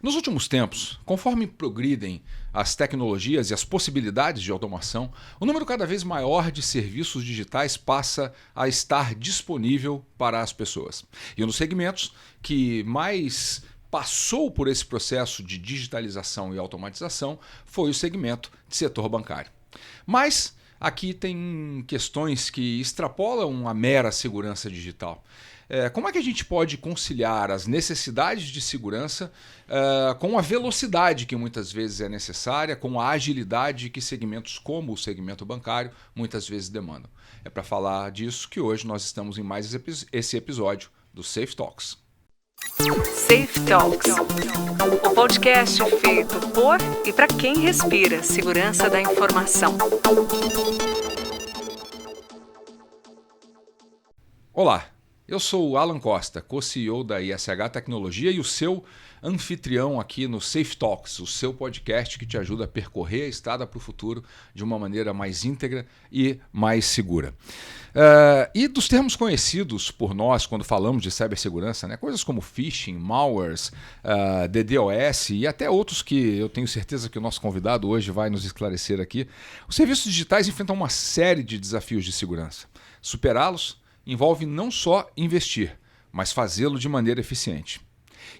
Nos últimos tempos, conforme progridem as tecnologias e as possibilidades de automação, o número cada vez maior de serviços digitais passa a estar disponível para as pessoas. E um dos segmentos que mais passou por esse processo de digitalização e automatização foi o segmento de setor bancário. Mas aqui tem questões que extrapolam a mera segurança digital. Como é que a gente pode conciliar as necessidades de segurança com a velocidade que muitas vezes é necessária, com a agilidade que segmentos como o segmento bancário muitas vezes demandam? É para falar disso que hoje nós estamos em mais esse episódio do Safe Talks. Safe Talks, o podcast feito por e para quem respira segurança da informação. Olá, eu sou o Alan Costa, co-CEO da ISH Tecnologia e o seu anfitrião aqui no Safe Talks, o seu podcast que te ajuda a percorrer a estrada para o futuro de uma maneira mais íntegra e mais segura. E dos termos conhecidos por nós quando falamos de cibersegurança, né, coisas como phishing, malwares, DDoS e até outros que eu tenho certeza que o nosso convidado hoje vai nos esclarecer aqui, os serviços digitais enfrentam uma série de desafios de segurança. Superá-los envolve não só investir, mas fazê-lo de maneira eficiente.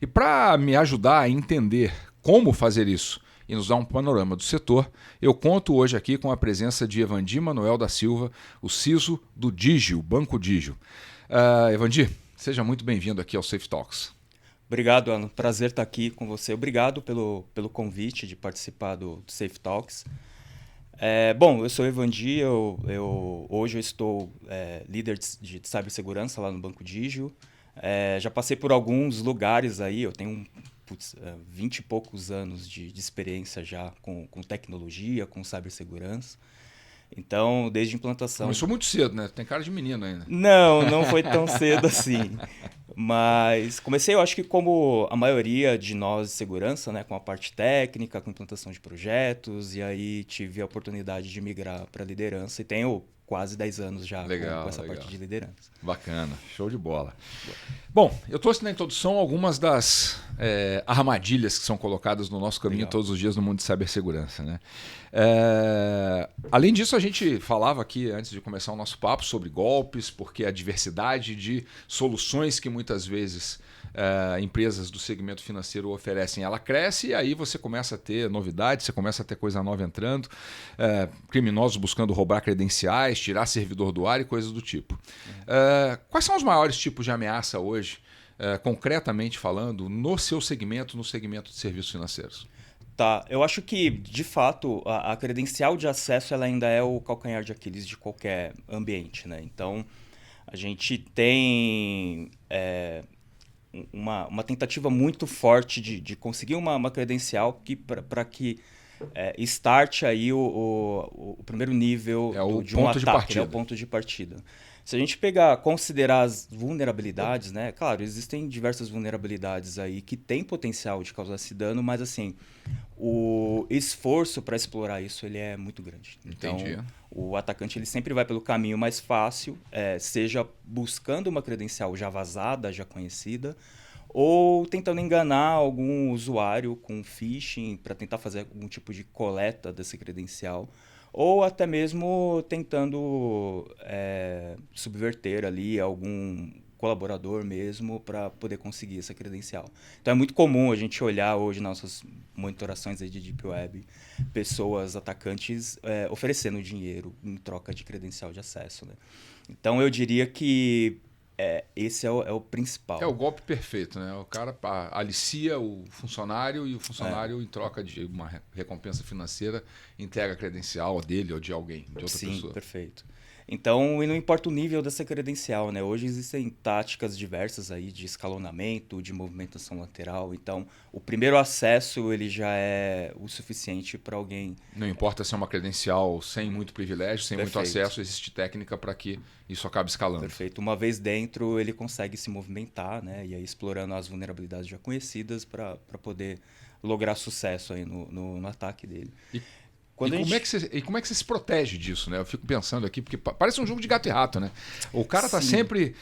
E para me ajudar a entender como fazer isso e nos dar um panorama do setor, eu conto hoje aqui com a presença de Evandi Manuel da Silva, o CISO do Digio, Banco Digio. Evandi, seja muito bem-vindo aqui ao Safe Talks. Obrigado, Alan. Prazer estar aqui com você. Obrigado pelo convite de participar do Safe Talks. Bom, eu sou o Evandi, hoje eu estou líder de cibersegurança lá no Banco Digio. Já passei por alguns lugares aí, eu tenho 20 e poucos anos de experiência já com tecnologia, com cibersegurança. Então, desde a implantação... Começou muito cedo, né? Tem cara de menino ainda. Não foi tão cedo assim. Mas comecei, eu acho que como a maioria de nós de segurança, né, com a parte técnica, com implantação de projetos, e aí tive a oportunidade de migrar para liderança e tenho quase 10 anos já com essa parte de liderança. Bacana, show de bola. Bom, eu trouxe na introdução algumas das armadilhas que são colocadas no nosso caminho todos os dias no mundo de cibersegurança, né? Além disso, a gente falava aqui, antes de começar o nosso papo, sobre golpes, porque a diversidade de soluções que muitas vezes empresas do segmento financeiro oferecem, ela cresce e aí você começa a ter novidades, você começa a ter coisa nova entrando, criminosos buscando roubar credenciais, tirar servidor do ar e coisas do tipo. Quais são os maiores tipos de ameaça hoje, concretamente falando, no seu segmento, no segmento de serviços financeiros? Tá, eu acho que, de fato, a credencial de acesso ela ainda é o calcanhar de Aquiles de qualquer ambiente, né? Então, a gente tem uma tentativa muito forte de conseguir uma credencial para que starte aí o primeiro nível de um ataque, é o ponto de partida. Se a gente considerar as vulnerabilidades, né? Claro, existem diversas vulnerabilidades aí que têm potencial de causar esse dano, mas assim, o esforço para explorar isso ele é muito grande. Entendi. Então, o atacante ele sempre vai pelo caminho mais fácil, seja buscando uma credencial já vazada, já conhecida, ou tentando enganar algum usuário com phishing para tentar fazer algum tipo de coleta dessa credencial, ou até mesmo tentando subverter ali algum colaborador mesmo para poder conseguir essa credencial. Então é muito comum a gente olhar hoje nas nossas monitorações aí de Deep Web, pessoas, atacantes oferecendo dinheiro em troca de credencial de acesso, né? Então eu diria que esse é o principal. É o golpe perfeito, né? O cara alicia o funcionário e o funcionário, em troca de uma recompensa financeira, entrega a credencial dele ou de alguém, de outra pessoa. Sim, perfeito. Então, e não importa o nível dessa credencial, né? Hoje existem táticas diversas aí de escalonamento, de movimentação lateral. Então, o primeiro acesso ele já é o suficiente para alguém... Não importa se é uma credencial sem muito privilégio, sem Perfeito. muito acesso, existe técnica para que isso acabe escalando. Perfeito. Uma vez dentro, ele consegue se movimentar, né? E aí explorando as vulnerabilidades já conhecidas para poder lograr sucesso aí no ataque dele. Como é que você se protege disso, né? Eu fico pensando aqui, porque parece um jogo de gato e rato, né? O cara está sempre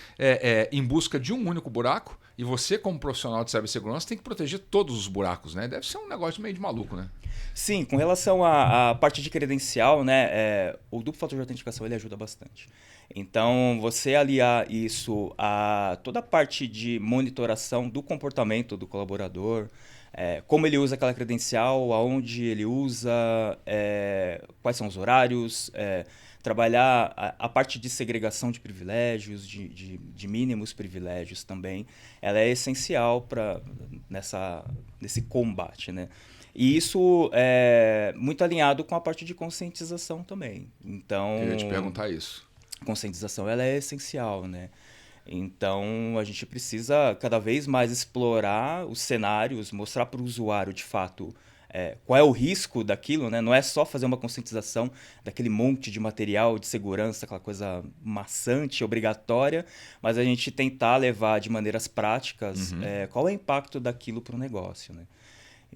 em busca de um único buraco E você, como profissional de cibersegurança, tem que proteger todos os buracos, né? Deve ser um negócio meio de maluco, né? Sim, com relação à parte de credencial, né, o duplo fator de autenticação ele ajuda bastante. Então, você aliar isso a toda a parte de monitoração do comportamento do colaborador, como ele usa aquela credencial, aonde ele usa, quais são os horários, trabalhar a parte de segregação de privilégios, de mínimos privilégios também, ela é essencial nesse combate, né? E isso é muito alinhado com a parte de conscientização também. Então, Eu ia te perguntar isso. Conscientização ela é essencial, né? Então, a gente precisa cada vez mais explorar os cenários, mostrar para o usuário, de fato, qual é o risco daquilo, né? Não é só fazer uma conscientização daquele monte de material de segurança, aquela coisa maçante, obrigatória, mas a gente tentar levar de maneiras práticas qual é o impacto daquilo para o negócio, né?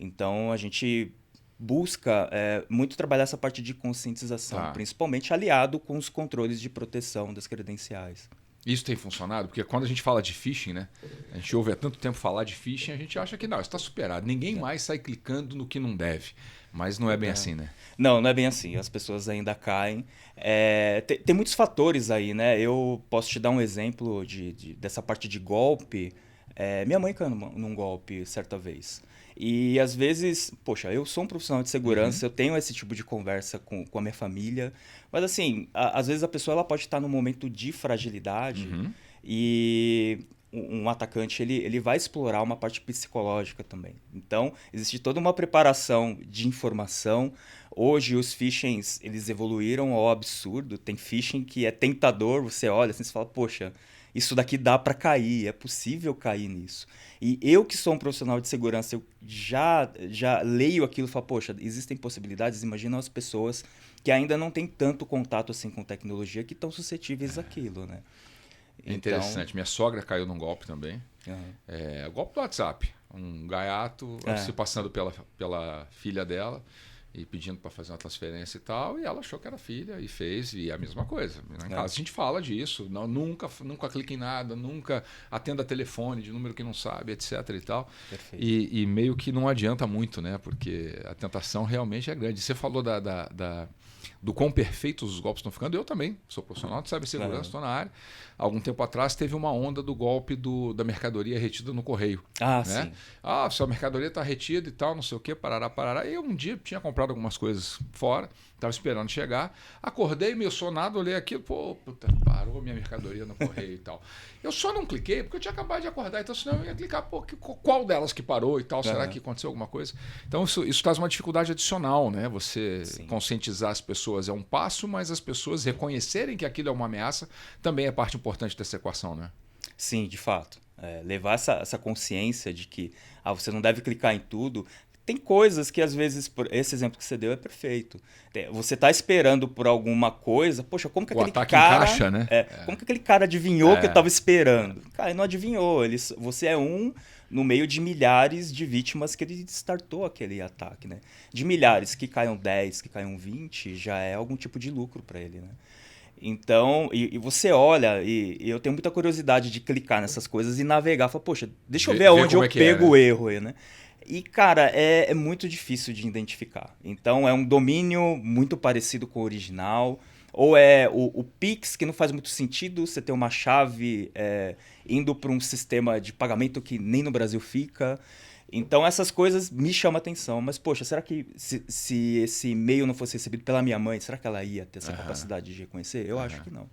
Então, a gente busca muito trabalhar essa parte de conscientização, principalmente aliado com os controles de proteção das credenciais. Isso tem funcionado? Porque quando a gente fala de phishing, né? A gente ouve há tanto tempo falar de phishing, a gente acha que não, está superado. Ninguém mais sai clicando no que não deve. Mas não é bem assim, né? Não é bem assim. As pessoas ainda caem. Tem muitos fatores aí, né? Eu posso te dar um exemplo dessa parte de golpe. Minha mãe caiu num golpe certa vez. E às vezes, poxa, eu sou um profissional de segurança, eu tenho esse tipo de conversa com a minha família, mas assim, às vezes a pessoa ela pode estar num momento de fragilidade e um atacante ele vai explorar uma parte psicológica também. Então, existe toda uma preparação de informação. Hoje os phishings, eles evoluíram ao absurdo, tem phishing que é tentador, você olha assim e fala, poxa, isso daqui dá para cair, é possível cair nisso. E eu que sou um profissional de segurança, eu já leio aquilo e falo, poxa, existem possibilidades, imagina as pessoas que ainda não têm tanto contato assim com tecnologia que estão suscetíveis àquilo, né? É interessante. Minha sogra caiu num golpe também. Golpe do WhatsApp. Um gaiato se passando pela filha dela e pedindo para fazer uma transferência e tal, e ela achou que era filha e fez, e é a mesma coisa. Em casa a gente fala disso, nunca clique em nada, nunca atenda telefone de número que não sabe, etc. e tal. E meio que não adianta muito, né? Porque a tentação realmente é grande. Você falou do quão perfeitos os golpes estão ficando. Eu também sou profissional de cibersegurança, estou na área. Algum tempo atrás teve uma onda do golpe da mercadoria retida no correio. Né? Sim. Sua mercadoria está retida e tal, não sei o quê, parará. E eu um dia tinha comprado algumas coisas fora, estava esperando chegar, acordei meio sonado, olhei aquilo, puta, parou minha mercadoria no correio e tal. Eu só não cliquei porque eu tinha acabado de acordar, então senão eu ia clicar, qual delas que parou e tal, será que aconteceu alguma coisa? Então isso traz uma dificuldade adicional, né? Você conscientizar as pessoas é um passo, mas as pessoas reconhecerem que aquilo é uma ameaça também é parte importante dessa equação, né? Sim, de fato. Levar essa consciência de que você não deve clicar em tudo. Tem coisas que, às vezes, esse exemplo que você deu é perfeito. Você está esperando por alguma coisa, poxa, como que aquele cara... encaixa, né? Como que aquele cara adivinhou que eu estava esperando? Cara, ele não adivinhou. Você é no meio de milhares de vítimas que ele startou aquele ataque, né? De milhares, que caiam 10, que caiam 20, já é algum tipo de lucro para ele, né? Então, e você olha, e eu tenho muita curiosidade de clicar nessas coisas e navegar. Fala, poxa, deixa eu ver aonde eu pego o erro aí, né? E, cara, é muito difícil de identificar. Então, é um domínio muito parecido com o original. Ou é o Pix, que não faz muito sentido você ter uma chave indo para um sistema de pagamento que nem no Brasil fica. Então, essas coisas me chamam a atenção. Mas, poxa, será que se esse e-mail não fosse recebido pela minha mãe, será que ela ia ter essa capacidade de reconhecer? Eu acho que não.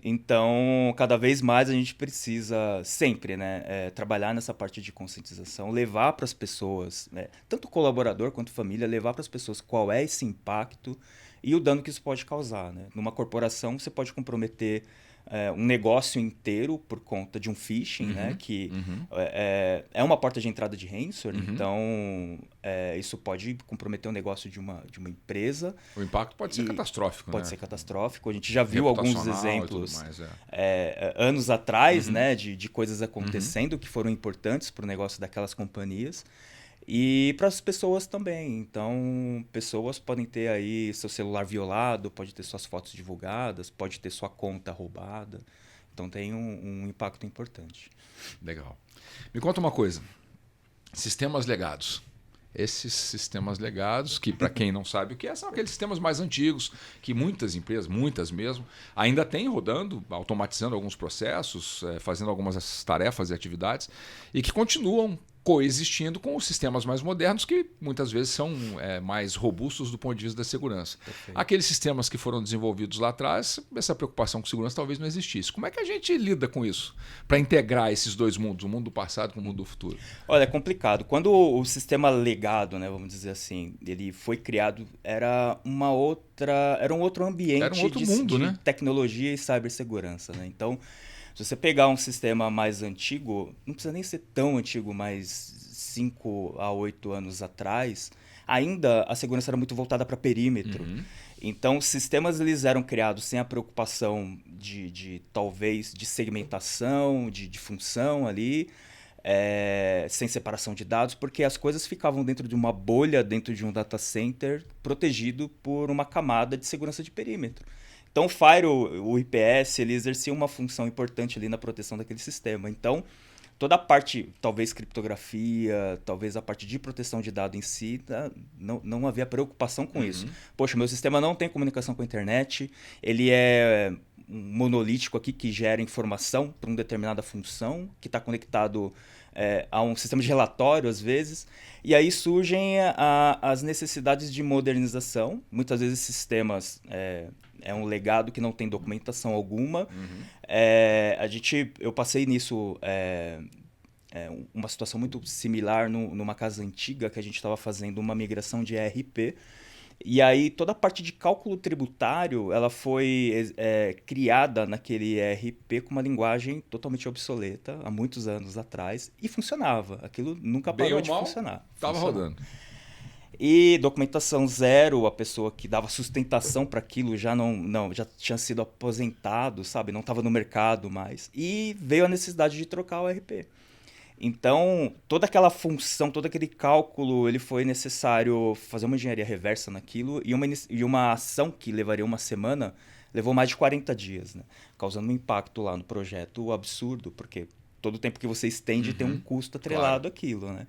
Então, cada vez mais a gente precisa sempre, né, trabalhar nessa parte de conscientização, levar para as pessoas, tanto o colaborador quanto a família, levar para as pessoas qual é esse impacto e o dano que isso pode causar, né? Numa corporação, você pode comprometer um negócio inteiro por conta de um phishing, né? Que é uma porta de entrada de ransomware, então isso pode comprometer o negócio de uma empresa. O impacto pode ser catastrófico, Pode né? ser catastrófico. A gente já viu alguns exemplos anos atrás, né? De coisas acontecendo que foram importantes para o negócio daquelas companhias. E para as pessoas também. Então, pessoas podem ter aí seu celular violado, pode ter suas fotos divulgadas, pode ter sua conta roubada. Então, Então tem um impacto importante. Legal. Me conta uma coisa. Sistemas legados. Esses sistemas legados, que para quem não sabe o que é, são aqueles sistemas mais antigos que muitas empresas, muitas mesmo, ainda têm rodando, automatizando alguns processos, fazendo algumas tarefas e atividades, e que continuam coexistindo com os sistemas mais modernos, que muitas vezes são mais robustos do ponto de vista da segurança. Perfeito. Aqueles sistemas que foram desenvolvidos lá atrás, essa preocupação com segurança talvez não existisse. Como é que a gente lida com isso? Para integrar esses dois mundos, o mundo do passado com o mundo do futuro? Olha, é complicado. Quando o sistema legado, né, vamos dizer assim, ele foi criado, era um outro ambiente, era um outro mundo, de né? tecnologia e cibersegurança, né? Então, se você pegar um sistema mais antigo, não precisa nem ser tão antigo, mas 5 a 8 anos atrás, ainda a segurança era muito voltada para perímetro. Uhum. Então, os sistemas eles eram criados sem a preocupação talvez, de segmentação, de função ali, sem separação de dados, porque as coisas ficavam dentro de uma bolha, dentro de um data center, protegido por uma camada de segurança de perímetro. Então, o Firewall, o IPS, ele exercia uma função importante ali na proteção daquele sistema. Então, toda a parte, talvez criptografia, talvez a parte de proteção de dados em si, não havia preocupação com isso. Poxa, meu sistema não tem comunicação com a internet, ele é um monolítico aqui que gera informação para uma determinada função, que está conectado a um sistema de relatório, às vezes. E aí surgem as necessidades de modernização. Muitas vezes esses sistemas... É um legado que não tem documentação alguma. Eu passei nisso, uma situação muito similar numa casa antiga que a gente estava fazendo uma migração de ERP. E aí toda a parte de cálculo tributário ela foi criada naquele ERP com uma linguagem totalmente obsoleta há muitos anos atrás e funcionava. Aquilo nunca parou de funcionar. Estava rodando. E documentação zero, a pessoa que dava sustentação para aquilo já já tinha sido aposentado, sabe? Não estava no mercado mais. E veio a necessidade de trocar o ERP. Então, toda aquela função, todo aquele cálculo, ele foi necessário fazer uma engenharia reversa naquilo e uma ação que levaria uma semana, levou mais de 40 dias, né? Causando um impacto lá no projeto absurdo, porque todo o tempo que você estende tem um custo atrelado àquilo, né?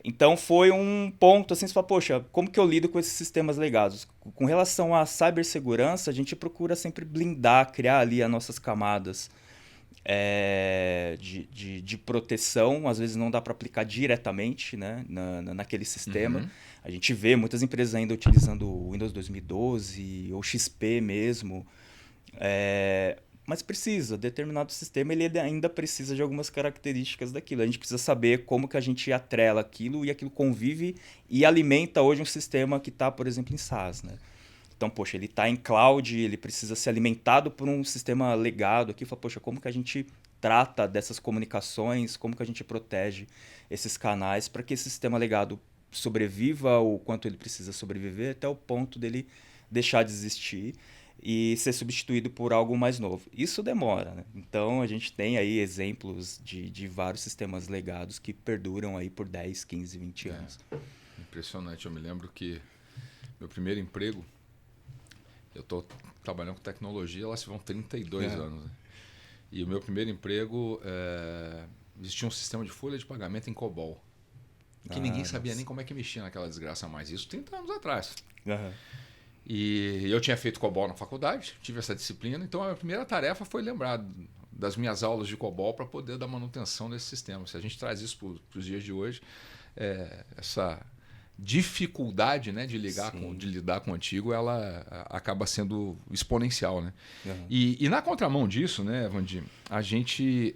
Então, foi um ponto, assim, você fala, poxa, como que eu lido com esses sistemas legados? Com relação à cibersegurança, a gente procura sempre blindar, criar ali as nossas camadas de proteção. Às vezes não dá para aplicar diretamente, né, naquele sistema. A gente vê muitas empresas ainda utilizando o Windows 2012 ou XP mesmo. Mas determinado sistema ele ainda precisa de algumas características daquilo. A gente precisa saber como que a gente atrela aquilo e aquilo convive e alimenta hoje um sistema que está, por exemplo, em SaaS, né? Então, poxa, ele está em cloud, ele precisa ser alimentado por um sistema legado aqui. Fala, poxa, como que a gente trata dessas comunicações, como que a gente protege esses canais para que esse sistema legado sobreviva o quanto ele precisa sobreviver até o ponto dele deixar de existir e ser substituído por algo mais novo. Isso demora, né? Então, a gente tem aí exemplos de vários sistemas legados que perduram aí por 10, 15, 20 anos. Impressionante. Eu me lembro que meu primeiro emprego, eu estou trabalhando com tecnologia, lá se vão 32 anos. Né? E o meu primeiro emprego, existia um sistema de folha de pagamento em COBOL, que ninguém sabia nem como é que mexia naquela desgraça mais. Isso 30 anos atrás. E eu tinha feito COBOL na faculdade, tive essa disciplina, então a minha primeira tarefa foi lembrar das minhas aulas de COBOL para poder dar manutenção desse sistema. Se a gente traz isso para os dias de hoje, essa dificuldade, né, de lidar com o antigo, ela acaba sendo exponencial, né? E na contramão disso, né, Vandi, a gente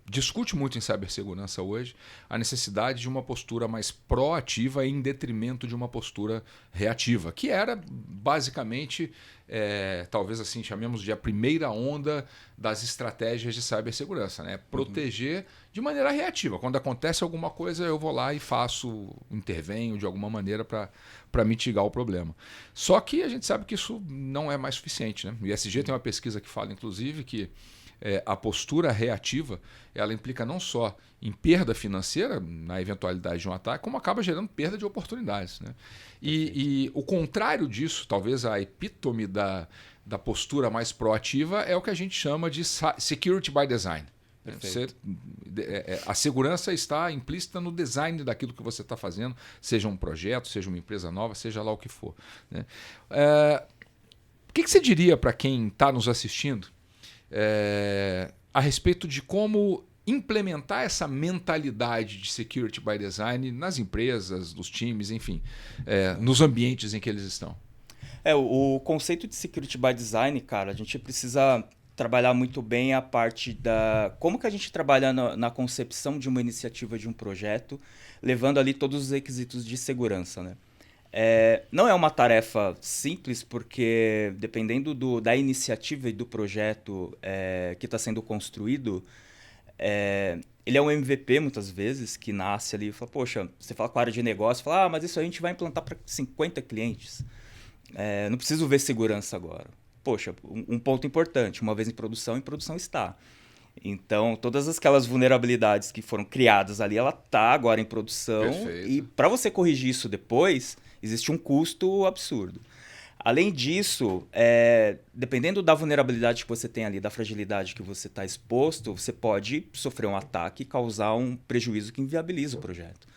discute muito em cibersegurança hoje a necessidade de uma postura mais proativa em detrimento de uma postura reativa, que era basicamente, talvez assim chamemos de a primeira onda das estratégias de cibersegurança, né? Proteger de maneira reativa. Quando acontece alguma coisa, eu vou lá e intervenho de alguma maneira para mitigar o problema. Só que a gente sabe que isso não é mais suficiente, né? O ISG tem uma pesquisa que fala, inclusive, que a postura reativa, ela implica não só em perda financeira, na eventualidade de um ataque, como acaba gerando perda de oportunidades. Né? E o contrário disso, talvez a epítome da postura mais proativa, é o que a gente chama de security by design. A segurança está implícita no design daquilo que você está fazendo, seja um projeto, seja uma empresa nova, seja lá o que for. Né? O que você diria para quem está nos assistindo a respeito de como implementar essa mentalidade de security by design nas empresas, nos times, enfim, nos ambientes em que eles estão? O conceito de security by design, cara, a gente precisa trabalhar muito bem a parte da... Como que a gente trabalha na concepção de uma iniciativa, de um projeto, levando ali todos os requisitos de segurança, né? Não é uma tarefa simples, porque dependendo da iniciativa e do projeto que está sendo construído, ele é um MVP muitas vezes, que nasce ali e fala, poxa, você fala com a área de negócio, fala, mas isso a gente vai implantar para 50 clientes. Não preciso ver segurança agora. Poxa, um ponto importante, uma vez em produção está. Então, todas aquelas vulnerabilidades que foram criadas ali, ela está agora em produção. Perfeito. E para você corrigir isso depois, existe um custo absurdo. Além disso, dependendo da vulnerabilidade que você tem ali, da fragilidade que você está exposto, você pode sofrer um ataque e causar um prejuízo que inviabiliza o projeto.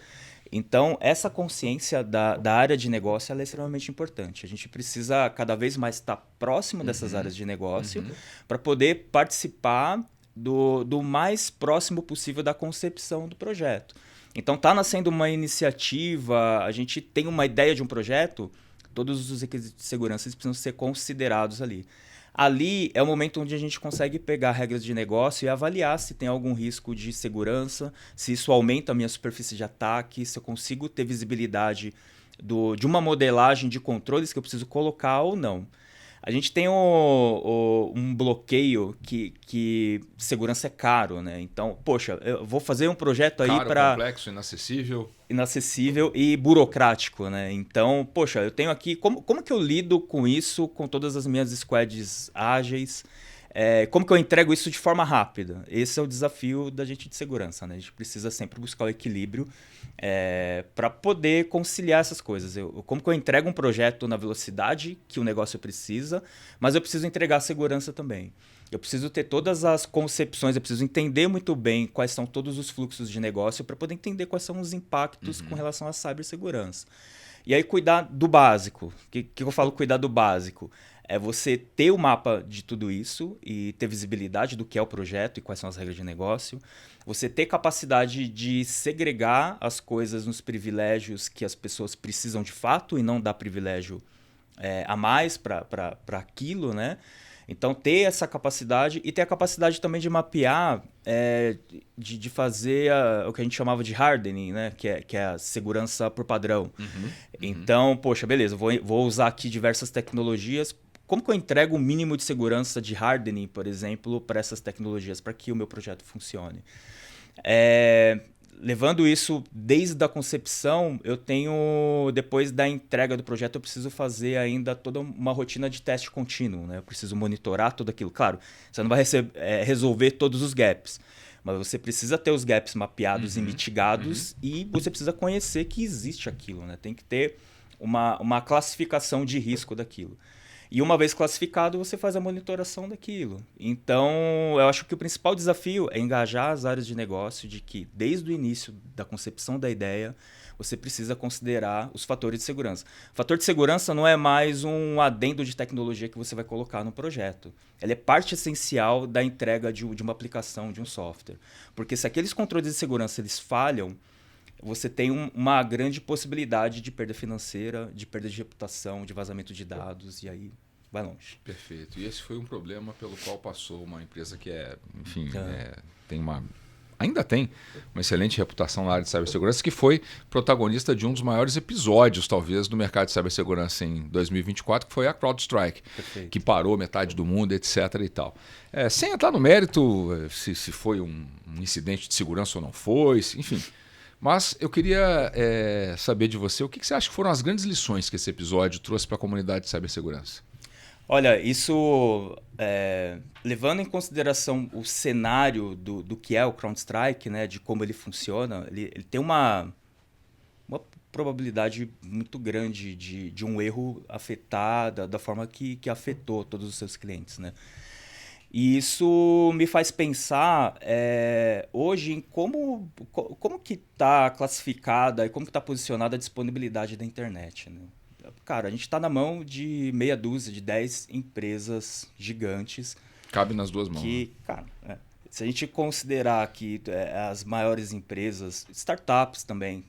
Então, essa consciência da área de negócio ela é extremamente importante. A gente precisa cada vez mais estar próximo dessas áreas de negócio para poder participar do mais próximo possível da concepção do projeto. Então, está nascendo uma iniciativa, a gente tem uma ideia de um projeto, todos os requisitos de segurança precisam ser considerados ali. Ali é o momento onde a gente consegue pegar regras de negócio e avaliar se tem algum risco de segurança, se isso aumenta a minha superfície de ataque, se eu consigo ter visibilidade de uma modelagem de controles que eu preciso colocar ou não. A gente tem um bloqueio que segurança é caro, né? Então, poxa, eu vou fazer um projeto aí para... complexo, inacessível e burocrático, né? Então, poxa, eu tenho aqui... Como que eu lido com isso, com todas as minhas squads ágeis? Como que eu entrego isso de forma rápida? Esse é o desafio da gente de segurança, né? A gente precisa sempre buscar o equilíbrio para poder conciliar essas coisas. Como que eu entrego um projeto na velocidade que o negócio precisa, mas eu preciso entregar segurança também. Eu preciso ter todas as concepções, eu preciso entender muito bem quais são todos os fluxos de negócio para poder entender quais são os impactos com relação à cibersegurança. E aí cuidar do básico. O que eu falo cuidar do básico? É você ter o mapa de tudo isso e ter visibilidade do que é o projeto e quais são as regras de negócio. Você ter capacidade de segregar as coisas nos privilégios que as pessoas precisam de fato e não dar privilégio a mais para aquilo, né? Então, ter essa capacidade e ter a capacidade também de mapear, de fazer o que a gente chamava de hardening, né? Que é a segurança por padrão. Então, poxa, beleza, vou usar aqui diversas tecnologias. Como que eu entrego o mínimo de segurança de hardening, por exemplo, para essas tecnologias, para que o meu projeto funcione? Levando isso desde a concepção, eu tenho, depois da entrega do projeto, eu preciso fazer ainda toda uma rotina de teste contínuo, né? Eu preciso monitorar tudo aquilo. Claro, você não vai resolver todos os gaps, mas você precisa ter os gaps mapeados e mitigados e você precisa conhecer que existe aquilo, né? Tem que ter uma classificação de risco daquilo. E uma vez classificado, você faz a monitoração daquilo. Então, eu acho que o principal desafio é engajar as áreas de negócio de que, desde o início da concepção da ideia, você precisa considerar os fatores de segurança. O fator de segurança não é mais um adendo de tecnologia que você vai colocar no projeto. Ele é parte essencial da entrega de uma aplicação, de um software. Porque se aqueles controles de segurança eles falham, você tem uma grande possibilidade de perda financeira, de perda de reputação, de vazamento de dados, e aí vai longe. Perfeito. E esse foi um problema pelo qual passou uma empresa que ainda tem uma excelente reputação na área de cibersegurança, que foi protagonista de um dos maiores episódios, talvez, do mercado de cibersegurança em 2024, que foi a CrowdStrike, que parou metade do mundo, etc. e tal. Sem entrar no mérito se foi um incidente de segurança ou não foi, enfim... Mas eu queria saber de você o que você acha que foram as grandes lições que esse episódio trouxe para a comunidade de cibersegurança. Olha, isso, levando em consideração o cenário do que é o CrowdStrike, né, de como ele funciona, ele tem uma probabilidade muito grande de um erro afetar da forma que afetou todos os seus clientes, né? E isso me faz pensar hoje em como que está classificada e como que está posicionada a disponibilidade da internet, né? Cara, a gente está na mão de meia dúzia, de 10 empresas gigantes. Cabe nas duas mãos. Que, cara, se a gente considerar que as maiores empresas, startups também,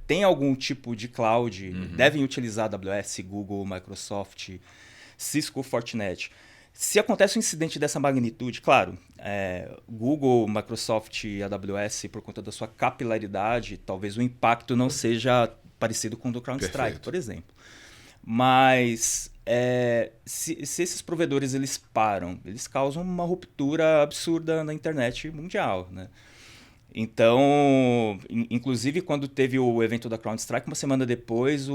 têm algum tipo de cloud, devem utilizar AWS, Google, Microsoft, Cisco, Fortinet. Se acontece um incidente dessa magnitude, claro, Google, Microsoft e AWS, por conta da sua capilaridade, talvez o impacto não seja parecido com o do CrowdStrike, por exemplo. Mas se esses provedores eles param, eles causam uma ruptura absurda na internet mundial, né? Então, inclusive quando teve o evento da CrowdStrike, uma semana depois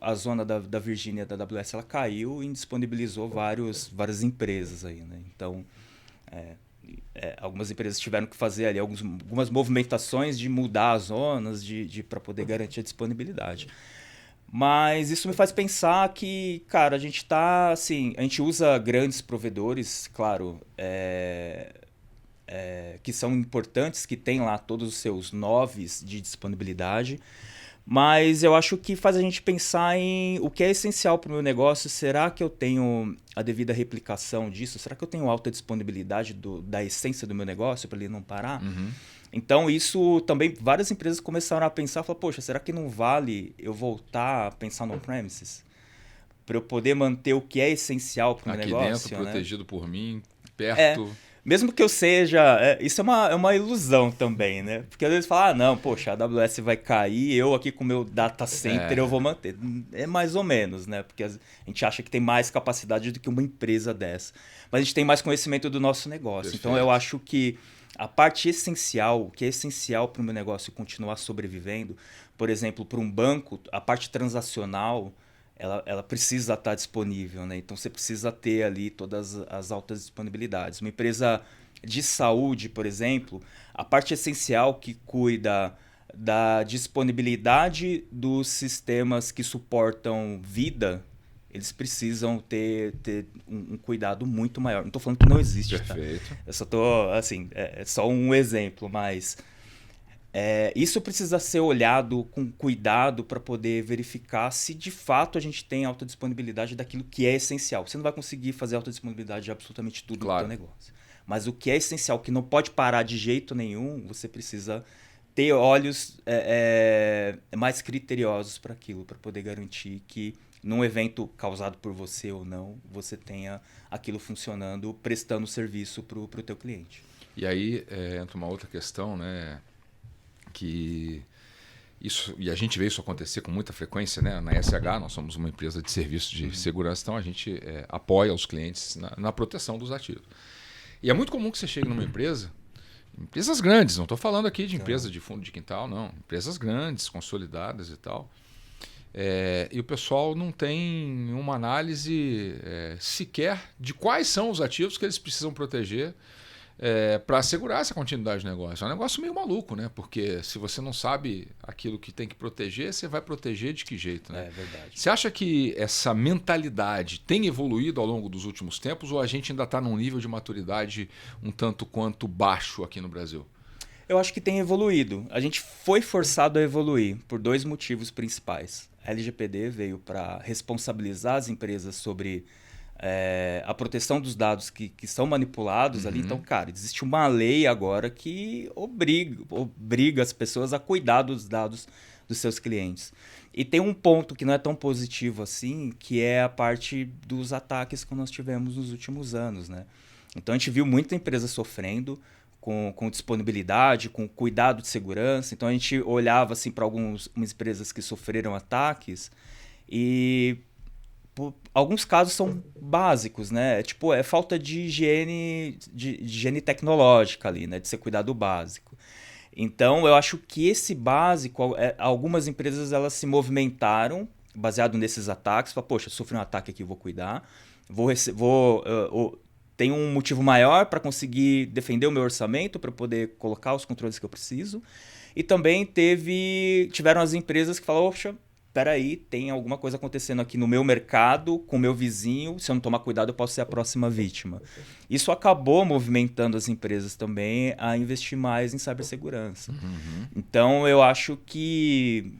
a zona da Virgínia da AWS ela caiu e indisponibilizou várias empresas aí, né? Então, algumas empresas tiveram que fazer ali algumas movimentações de mudar as zonas para poder garantir a disponibilidade. Mas isso me faz pensar que, cara, a gente tá, assim, a gente usa grandes provedores, claro, que são importantes, que tem lá todos os seus noves de disponibilidade, mas eu acho que faz a gente pensar em o que é essencial para o meu negócio. Será que eu tenho a devida replicação disso? Será que eu tenho alta disponibilidade da essência do meu negócio para ele não parar? Então, isso também, várias empresas começaram a pensar, falaram, poxa, será que não vale eu voltar a pensar no on-premises? Para eu poder manter o que é essencial para o meu negócio? Aqui dentro, protegido por mim, perto... Mesmo que eu seja... isso é uma ilusão também, né? Porque às vezes fala, não, poxa, a AWS vai cair, eu aqui com o meu data center eu vou manter. É mais ou menos, né? Porque a gente acha que tem mais capacidade do que uma empresa dessa. Mas a gente tem mais conhecimento do nosso negócio. Perfeito. Então eu acho que a parte essencial, o que é essencial para o meu negócio continuar sobrevivendo, por exemplo, para um banco, a parte transacional... Ela precisa estar disponível, né? Então você precisa ter ali todas as altas disponibilidades. Uma empresa de saúde, por exemplo, a parte essencial que cuida da disponibilidade dos sistemas que suportam vida, eles precisam ter um cuidado muito maior. Não estou falando que não existe, Perfeito. tá? Eu só estou, assim, é só um exemplo, mas... isso precisa ser olhado com cuidado para poder verificar se de fato a gente tem alta disponibilidade daquilo que é essencial. Você não vai conseguir fazer alta disponibilidade de absolutamente tudo no seu negócio. Mas o que é essencial, que não pode parar de jeito nenhum, você precisa ter olhos mais criteriosos para aquilo, para poder garantir que num evento causado por você ou não, você tenha aquilo funcionando, prestando serviço para o teu cliente. E aí entra uma outra questão, né? Que isso, e a gente vê isso acontecer com muita frequência, né? Na SH, nós somos uma empresa de serviço de segurança, então a gente apoia os clientes na proteção dos ativos. E é muito comum que você chegue numa empresas grandes, não estou falando aqui de empresa de fundo de quintal, não. Empresas grandes, consolidadas e tal. E o pessoal não tem uma análise sequer de quais são os ativos que eles precisam proteger para assegurar essa continuidade do negócio. É um negócio meio maluco, né? Porque se você não sabe aquilo que tem que proteger, você vai proteger de que jeito, né? É verdade. Você acha que essa mentalidade tem evoluído ao longo dos últimos tempos ou a gente ainda está num nível de maturidade um tanto quanto baixo aqui no Brasil? Eu acho que tem evoluído. A gente foi forçado a evoluir por dois motivos principais. A LGPD veio para responsabilizar as empresas sobre a proteção dos dados que são manipulados ali. Então, cara, existe uma lei agora que obriga as pessoas a cuidar dos dados dos seus clientes. E tem um ponto que não é tão positivo assim, que é a parte dos ataques que nós tivemos nos últimos anos, né? Então, a gente viu muita empresa sofrendo com disponibilidade, com cuidado de segurança. Então, a gente olhava assim, para algumas empresas que sofreram ataques e... alguns casos são básicos, né? Tipo, falta de higiene tecnológica ali, né? De ser cuidado básico. Então, eu acho que esse básico, algumas empresas elas se movimentaram baseado nesses ataques, fala, poxa, sofri um ataque aqui, vou cuidar, tenho um motivo maior para conseguir defender o meu orçamento, para poder colocar os controles que eu preciso. E também tiveram as empresas que falaram, poxa, peraí, tem alguma coisa acontecendo aqui no meu mercado, com o meu vizinho, se eu não tomar cuidado eu posso ser a próxima vítima. Isso acabou movimentando as empresas também a investir mais em cibersegurança. Então eu acho que,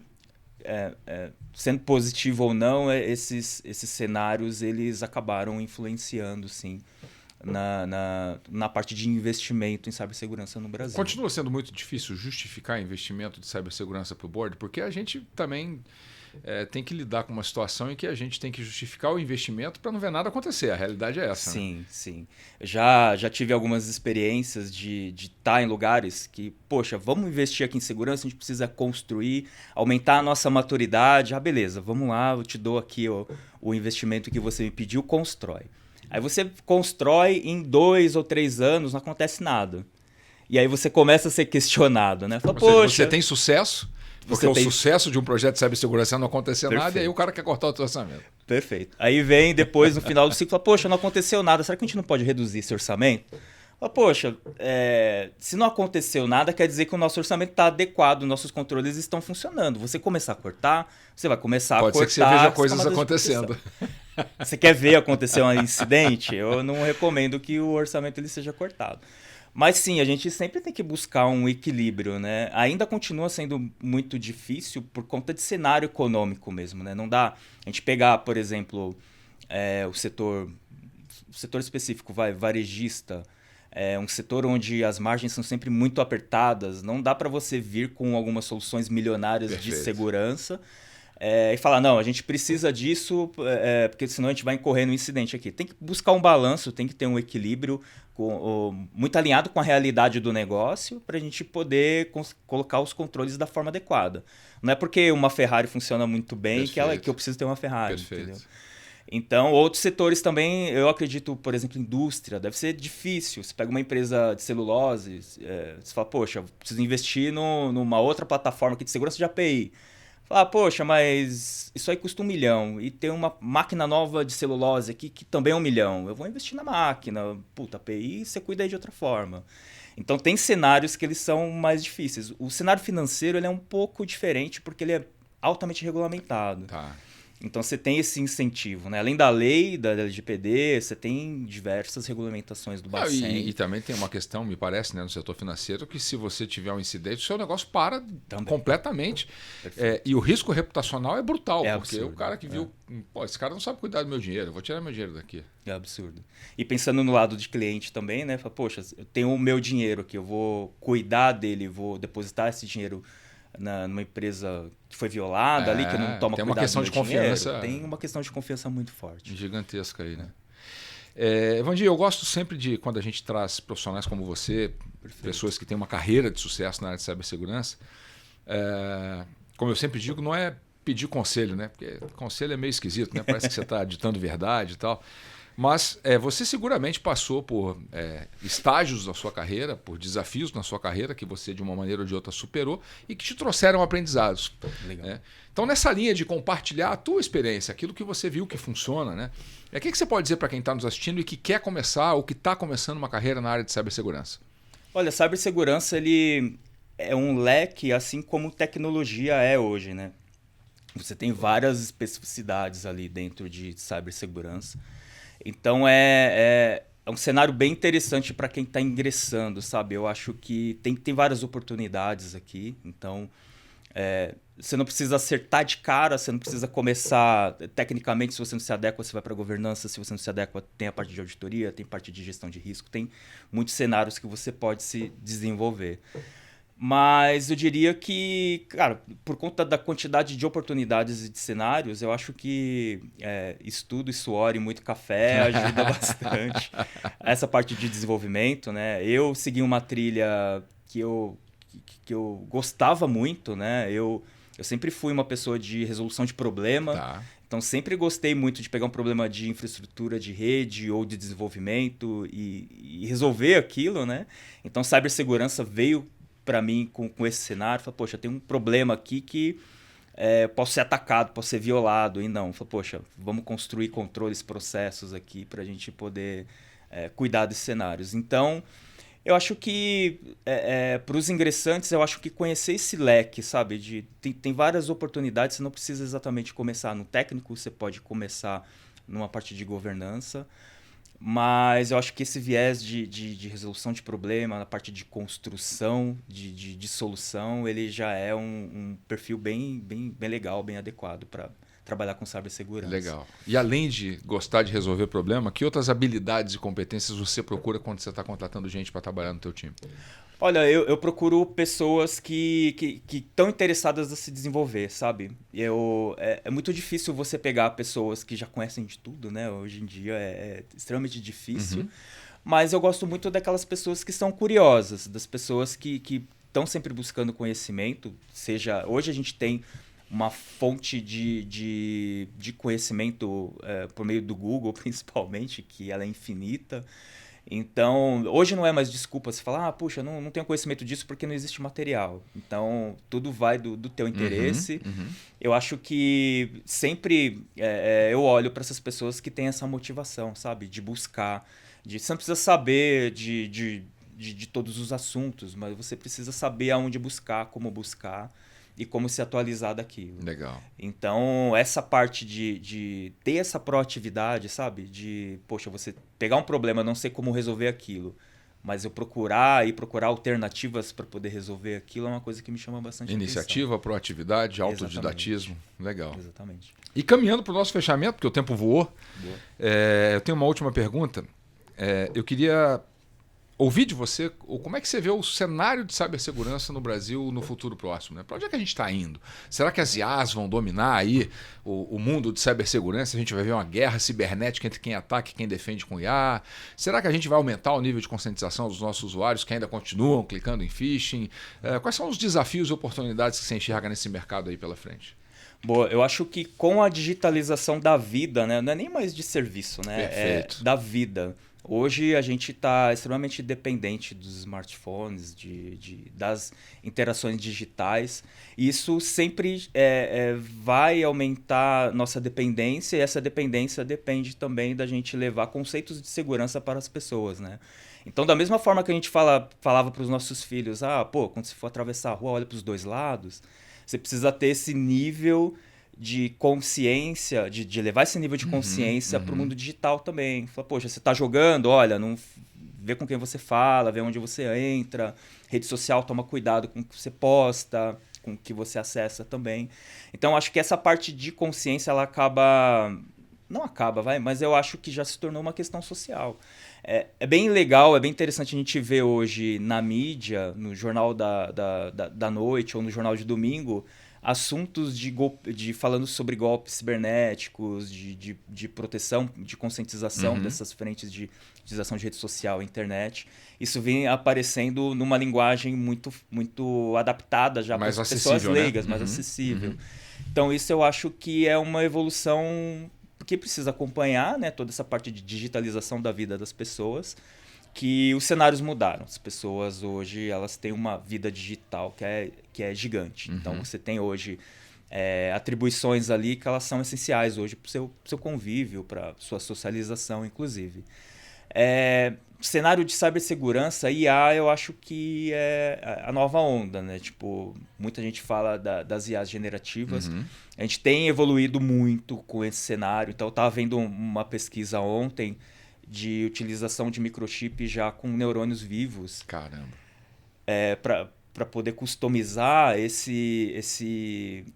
sendo positivo ou não, esses cenários eles acabaram influenciando, sim, na parte de investimento em cibersegurança no Brasil. Continua sendo muito difícil justificar investimento de cibersegurança para o board, porque a gente também tem que lidar com uma situação em que a gente tem que justificar o investimento para não ver nada acontecer. A realidade é essa. Sim, né? sim. Já tive algumas experiências de estar em lugares que, poxa, vamos investir aqui em segurança, a gente precisa construir, aumentar a nossa maturidade. Ah, beleza, vamos lá, eu te dou aqui o investimento que você me pediu, constrói. Aí você constrói, em 2 ou 3 anos não acontece nada. E aí você começa a ser questionado, né? Fala, poxa, você tem sucesso, porque o tem... sucesso de um projeto de cibersegurança é não acontecer Perfeito. nada, e aí o cara quer cortar o teu orçamento. Perfeito. Aí vem depois, no final do ciclo, fala, poxa, não aconteceu nada, será que a gente não pode reduzir esse orçamento? Fala, poxa, se não aconteceu nada, quer dizer que o nosso orçamento está adequado, nossos controles estão funcionando. Você começar a cortar, você vai começar Pode a cortar... ser que você veja coisas acontecendo. Você quer ver acontecer um incidente? Eu não recomendo que o orçamento ele seja cortado. Mas sim, a gente sempre tem que buscar um equilíbrio, né? Ainda continua sendo muito difícil por conta de cenário econômico mesmo, né? Não dá a gente pegar, por exemplo, o setor específico, varejista, um setor onde as margens são sempre muito apertadas, não dá para você vir com algumas soluções milionárias Perfeito. de segurança e falar, não, a gente precisa disso porque senão a gente vai incorrer no incidente aqui. Tem que buscar um balanço, tem que ter um equilíbrio muito alinhado com a realidade do negócio para a gente poder colocar os controles da forma adequada. Não é porque uma Ferrari funciona muito bem que eu preciso ter uma Ferrari. Perfeito. Entendeu? Então, outros setores também, eu acredito, por exemplo, indústria, deve ser difícil. Você pega uma empresa de celulose, você fala, poxa, preciso investir numa outra plataforma aqui de segurança de API. Fala, poxa, mas isso aí custa 1 milhão. E tem uma máquina nova de celulose aqui que também é 1 milhão. Eu vou investir na máquina. Puta, API você cuida aí de outra forma. Então, tem cenários que eles são mais difíceis. O cenário financeiro ele é um pouco diferente porque ele é altamente regulamentado. Tá. Então, você tem esse incentivo, né? Além da lei, da LGPD, você tem diversas regulamentações do Bacen. E também tem uma questão, me parece, né, no setor financeiro, que se você tiver um incidente, o seu negócio para completamente. E o risco reputacional é brutal, porque absurdo, o cara que viu, pô, esse cara não sabe cuidar do meu dinheiro, eu vou tirar meu dinheiro daqui. É absurdo. E pensando no lado de cliente também, né? Fala, poxa, eu tenho o meu dinheiro aqui, eu vou cuidar dele, vou depositar esse dinheiro numa empresa que foi violada ali, que não toma cuidado do meu dinheiro. Tem uma questão de confiança. Tem uma questão de confiança muito forte. Gigantesca aí, né? Evandir, eu gosto sempre de, quando a gente traz profissionais como você, pessoas que têm uma carreira de sucesso na área de cibersegurança, como eu sempre digo, não é pedir conselho, né? Porque conselho é meio esquisito, né? Parece que você está ditando verdade e tal. Mas você seguramente passou por estágios da sua carreira, por desafios na sua carreira que você, de uma maneira ou de outra, superou e que te trouxeram aprendizados. Legal. Então, nessa linha de compartilhar a tua experiência, aquilo que você viu que funciona, né? O que você pode dizer para quem está nos assistindo e que quer começar ou que está começando uma carreira na área de cibersegurança? Olha, cibersegurança ele é um leque, assim como tecnologia é hoje, né? Você tem várias especificidades ali dentro de cibersegurança. Então, é um cenário bem interessante para quem está ingressando, sabe? Eu acho que tem várias oportunidades aqui. Então, você não precisa acertar de cara, você não precisa começar tecnicamente. Se você não se adequa, você vai para a governança. Se você não se adequa, tem a parte de auditoria, tem parte de gestão de risco. Tem muitos cenários que você pode se desenvolver. Mas eu diria que, cara, por conta da quantidade de oportunidades e de cenários, eu acho que estudo e suor e muito café ajuda bastante. Essa parte de desenvolvimento, né? Eu segui uma trilha que eu gostava muito, né? Eu sempre fui uma pessoa de resolução de problema. Tá. Então, sempre gostei muito de pegar um problema de infraestrutura de rede ou de desenvolvimento e resolver aquilo, né? Então, cibersegurança veio para mim com esse cenário, fala, poxa, tem um problema aqui que posso ser atacado, posso ser violado. E não, fala, poxa, vamos construir controles, processos aqui para a gente poder cuidar desses cenários. Então, eu acho que para os ingressantes, eu acho que conhecer esse leque, sabe? Tem várias oportunidades, você não precisa exatamente começar no técnico, você pode começar numa parte de governança. Mas eu acho que esse viés de resolução de problema, na parte de construção, de solução, ele já é um perfil bem legal, bem adequado para trabalhar com cibersegurança. Legal. E além de gostar de resolver problema, que outras habilidades e competências você procura quando você está contratando gente para trabalhar no teu time? Olha, eu procuro pessoas que estão interessadas em se desenvolver, sabe? É muito difícil você pegar pessoas que já conhecem de tudo, né? Hoje em dia é extremamente difícil. Uhum. Mas eu gosto muito daquelas pessoas que são curiosas, das pessoas que estão sempre buscando conhecimento. Hoje a gente tem uma fonte de conhecimento por meio do Google, principalmente, que ela é infinita. Então, hoje não é mais desculpa você falar, puxa, não tenho conhecimento disso porque não existe material. Então, tudo vai do teu interesse. Uhum. Eu acho que sempre eu olho para essas pessoas que têm essa motivação, sabe? De buscar. Você não precisa saber de todos os assuntos, mas você precisa saber aonde buscar, como buscar e como se atualizar daquilo. Legal. Então, essa parte de ter essa proatividade, sabe? De, poxa, você pegar um problema, não sei como resolver aquilo, mas eu procurar alternativas para poder resolver aquilo é uma coisa que me chama bastante Iniciativa, atenção. proatividade, autodidatismo. Exatamente. Legal. Exatamente. E caminhando para o nosso fechamento, porque o tempo voou, eu tenho uma última pergunta. Eu queria ouvir de você como é que você vê o cenário de cibersegurança no Brasil no futuro próximo, né? Para onde é que a gente está indo? Será que as IAs vão dominar aí o mundo de cibersegurança? A gente vai ver uma guerra cibernética entre quem ataca e quem defende com IA? Será que a gente vai aumentar o nível de conscientização dos nossos usuários que ainda continuam clicando em phishing? Quais são os desafios e oportunidades que você enxerga nesse mercado aí pela frente? Boa, eu acho que com a digitalização da vida, né? Não é nem mais de serviço, né? Perfeito. É da vida. Hoje a gente está extremamente dependente dos smartphones, das interações digitais. E isso sempre vai aumentar nossa dependência, e essa dependência depende também da gente levar conceitos de segurança para as pessoas, né? Então, da mesma forma que a gente falava para os nossos filhos, quando você for atravessar a rua, olha para os dois lados, você precisa ter esse nível de consciência, de levar esse nível de consciência para o mundo digital também. Fala, poxa, você está jogando, olha, não vê com quem você fala, vê onde você entra, rede social, toma cuidado com o que você posta, com o que você acessa também. Então, acho que essa parte de consciência, ela mas eu acho que já se tornou uma questão social. É bem legal, é bem interessante a gente ver hoje na mídia, no jornal da noite ou no jornal de domingo, assuntos falando sobre golpes cibernéticos, de proteção, de conscientização dessas frentes de utilização de rede social, internet. Isso vem aparecendo numa linguagem muito, muito adaptada já para as pessoas leigas, mais acessível. Então, isso eu acho que é uma evolução que precisa acompanhar, né, toda essa parte de digitalização da vida das pessoas, que os cenários mudaram. As pessoas hoje elas têm uma vida digital que é gigante. Então, você tem hoje atribuições ali que elas são essenciais hoje para o seu convívio, para a sua socialização, inclusive. Cenário de cibersegurança, IA, eu acho que é a nova onda, né? Tipo, muita gente fala das IAs generativas. A gente tem evoluído muito com esse cenário. Então, eu estava vendo uma pesquisa ontem de utilização de microchip já com neurônios vivos. Caramba. Para poder customizar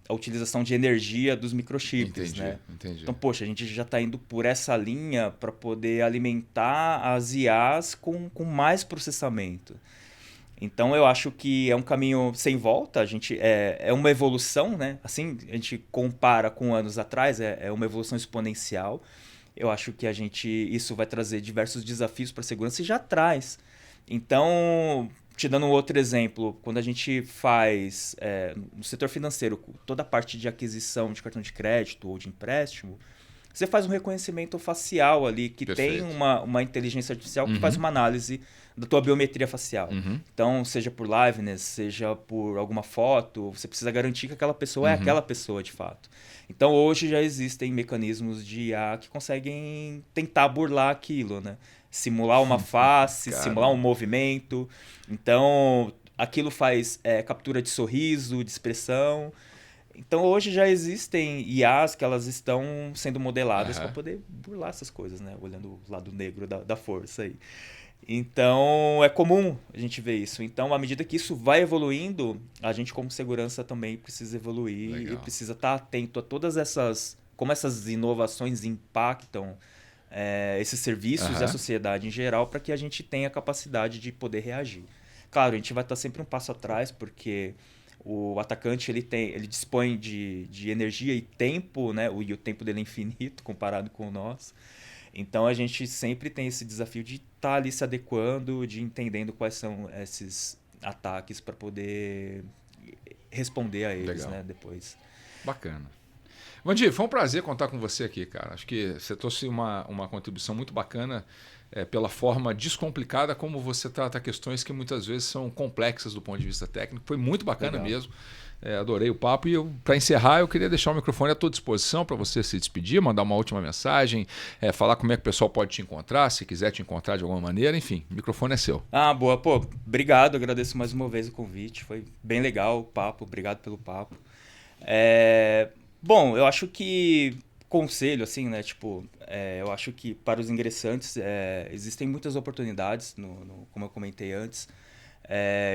a utilização de energia dos microchips. Entendi. Então, poxa, a gente já está indo por essa linha para poder alimentar as IAs com mais processamento. Então, eu acho que é um caminho sem volta. É uma evolução, né? Assim, a gente compara com anos atrás, é uma evolução exponencial. Eu acho que isso vai trazer diversos desafios para a segurança e já traz. Então, te dando um outro exemplo, quando a gente faz no setor financeiro toda a parte de aquisição de cartão de crédito ou de empréstimo, você faz um reconhecimento facial ali, que Perfeito. tem uma inteligência artificial que faz uma análise da tua biometria facial. Então, seja por liveness, seja por alguma foto, você precisa garantir que aquela pessoa é aquela pessoa de fato. Então, hoje já existem mecanismos de IA que conseguem tentar burlar aquilo, né? Simular uma face, simular um movimento. Então, aquilo faz captura de sorriso, de expressão. Então, hoje já existem IAs que elas estão sendo modeladas para poder burlar essas coisas, né? Olhando o lado negro da força aí. Então, é comum a gente ver isso. Então, à medida que isso vai evoluindo, a gente como segurança também precisa evoluir. Legal. E precisa estar atento a todas essas... Como essas inovações impactam esses serviços e a sociedade em geral, para que a gente tenha a capacidade de poder reagir. Claro, a gente vai estar sempre um passo atrás, porque o atacante ele dispõe de energia e tempo, né? E o tempo dele é infinito comparado com o nosso. Então, a gente sempre tem esse desafio de estar ali se adequando, de entendendo quais são esses ataques para poder responder a eles, né, depois. Bacana. Vandir, foi um prazer contar com você aqui, cara. Acho que você trouxe uma contribuição muito bacana pela forma descomplicada como você trata questões que muitas vezes são complexas do ponto de vista técnico. Foi muito bacana mesmo. Adorei o papo. E para encerrar, eu queria deixar o microfone à tua disposição para você se despedir, mandar uma última mensagem, falar como é que o pessoal pode te encontrar, se quiser te encontrar de alguma maneira. Enfim, o microfone é seu. Boa. Pô, obrigado. Agradeço mais uma vez o convite. Foi bem legal o papo. Obrigado pelo papo. Bom, eu acho que conselho, assim, né? Tipo, eu acho que para os ingressantes existem muitas oportunidades, como eu comentei antes.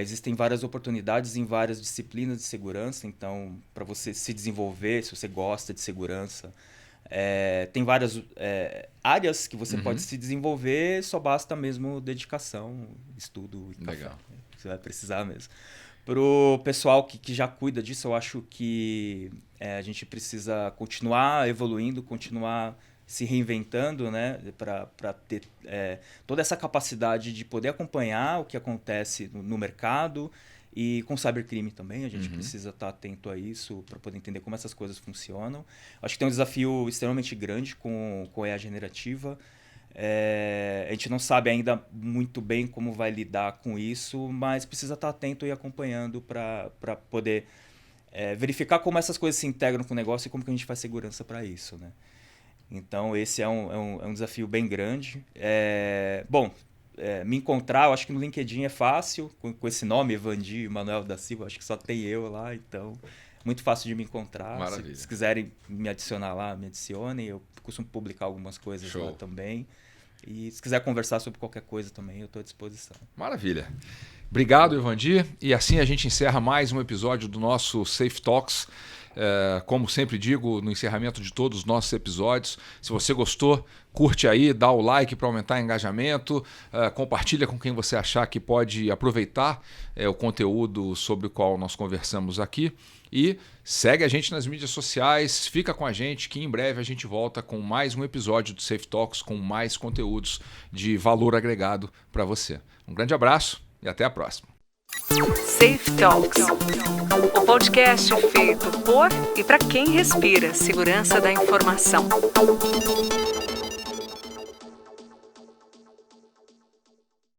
Existem várias oportunidades em várias disciplinas de segurança, então, para você se desenvolver, se você gosta de segurança, tem várias áreas que você pode se desenvolver, só basta mesmo dedicação, estudo e café. Legal. Você vai precisar mesmo. Para o pessoal que já cuida disso, eu acho que a gente precisa continuar evoluindo, continuar se reinventando, né, para ter toda essa capacidade de poder acompanhar o que acontece no mercado e com cybercrime também. A gente precisa estar atento a isso para poder entender como essas coisas funcionam. Acho que tem um desafio extremamente grande com a IA generativa. A gente não sabe ainda muito bem como vai lidar com isso, mas precisa estar atento e acompanhando para poder verificar como essas coisas se integram com o negócio e como que a gente faz segurança para isso, né? Então, esse é um desafio bem grande. Me encontrar, eu acho que no LinkedIn é fácil, com esse nome, Vandir Manuel da Silva, acho que só tem eu lá, então muito fácil de me encontrar. Se quiserem me adicionar lá, me adicionem. Eu costumo publicar algumas coisas lá também. E se quiser conversar sobre qualquer coisa também, eu estou à disposição. Maravilha. Obrigado, Evandir. E assim a gente encerra mais um episódio do nosso Safe Talks. Como sempre digo, no encerramento de todos os nossos episódios, se você gostou, curte aí, dá o like para aumentar o engajamento, compartilha com quem você achar que pode aproveitar o conteúdo sobre o qual nós conversamos aqui e segue a gente nas mídias sociais, fica com a gente que em breve a gente volta com mais um episódio do Safe Talks com mais conteúdos de valor agregado para você. Um grande abraço e até a próxima. Safe Talks, o podcast feito por e para quem respira segurança da informação.